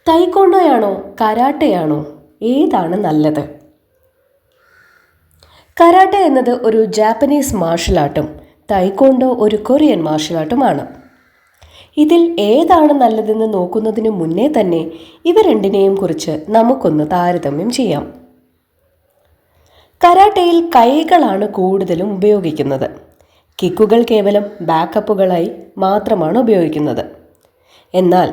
തൈക്കോണ്ടോയാണോ കരാട്ടെയാണോ ഏതാണ് നല്ലത്? കരാട്ടെ എന്നത് ഒരു ജാപ്പനീസ് മാർഷൽ ആർട്ടും തൈക്കോണ്ടോ ഒരു കൊറിയൻ മാർഷൽ ആർട്ടുമാണ്. ഇതിൽ ഏതാണ് നല്ലതെന്ന് നോക്കുന്നതിന് മുന്നേ തന്നെ ഇവ രണ്ടിനെയും കുറിച്ച് നമുക്കൊന്ന് താരതമ്യം ചെയ്യാം. കരാട്ടയിൽ കൈകളാണ് കൂടുതലും ഉപയോഗിക്കുന്നത്. കിക്കുകൾ കേവലം ബാക്കപ്പുകളായി മാത്രമാണ് ഉപയോഗിക്കുന്നത്. എന്നാൽ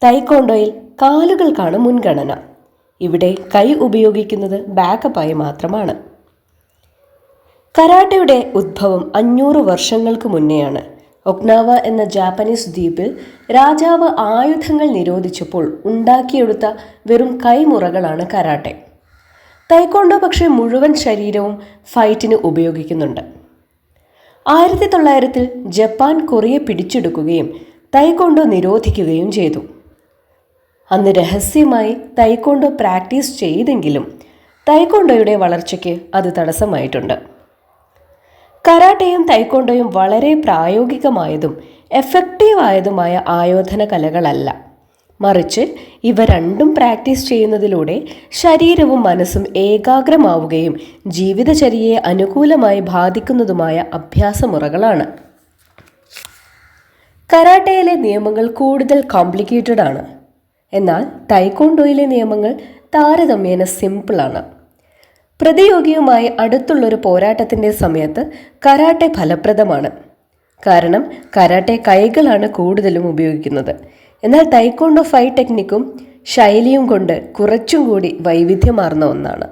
തൈക്കോണ്ടോയിൽ കാലുകൾക്കാണ് മുൻഗണന. ഇവിടെ കൈ ഉപയോഗിക്കുന്നത് ബാക്കപ്പായി മാത്രമാണ്. കരാട്ടയുടെ ഉദ്ഭവം 500 വർഷങ്ങൾക്ക് മുന്നെയാണ്. ഒക്നാവ എന്ന ജാപ്പനീസ് ദ്വീപിൽ രാജാവ് ആയുധങ്ങൾ നിരോധിച്ചപ്പോൾ ഉണ്ടാക്കിയെടുത്ത വെറും കൈമുറകളാണ് കരാട്ടെ. തൈക്കോണ്ടോ പക്ഷേ മുഴുവൻ ശരീരവും ഫൈറ്റിന് ഉപയോഗിക്കുന്നുണ്ട്. 1900-ൽ ജപ്പാൻ കൊറിയ പിടിച്ചെടുക്കുകയും തൈക്കോണ്ടോ നിരോധിക്കുകയും ചെയ്തു. അന്ന് രഹസ്യമായി തൈക്കോണ്ടോ പ്രാക്ടീസ് ചെയ്തെങ്കിലും തൈക്കോണ്ടോയുടെ വളർച്ചയ്ക്ക് അത് തടസ്സമായിട്ടുണ്ട്. കരാട്ടയും തൈക്കോണ്ടോയും വളരെ പ്രായോഗികമായതും എഫക്റ്റീവായതുമായ ആയോധന കലകളല്ല. മറിച്ച് ഇവ രണ്ടും പ്രാക്ടീസ് ചെയ്യുന്നതിലൂടെ ശരീരവും മനസ്സും ഏകാഗ്രമാവുകയും ജീവിതചര്യയെ അനുകൂലമായി ബാധിക്കുന്നതുമായ അഭ്യാസമുറകളാണ്. കരാട്ടയിലെ നിയമങ്ങൾ കൂടുതൽ കോംപ്ലിക്കേറ്റഡ് ആണ്. എന്നാൽ തൈക്കോണ്ടോയിലെ നിയമങ്ങൾ താരതമ്യേന സിമ്പിളാണ്. പ്രതിയോഗിയുമായി അടുത്തുള്ളൊരു പോരാട്ടത്തിൻ്റെ സമയത്ത് കരാട്ടെ ഫലപ്രദമാണ്. കാരണം കരാട്ടെ കൈകളാണ് കൂടുതലും ഉപയോഗിക്കുന്നത്. എന്നാൽ തൈക്കോണ്ടോ ഫൈറ്റ് ടെക്നിക്കും ശൈലിയും കൊണ്ട് കുറച്ചും കൂടി വൈവിധ്യമാർന്ന ഒന്നാണ്.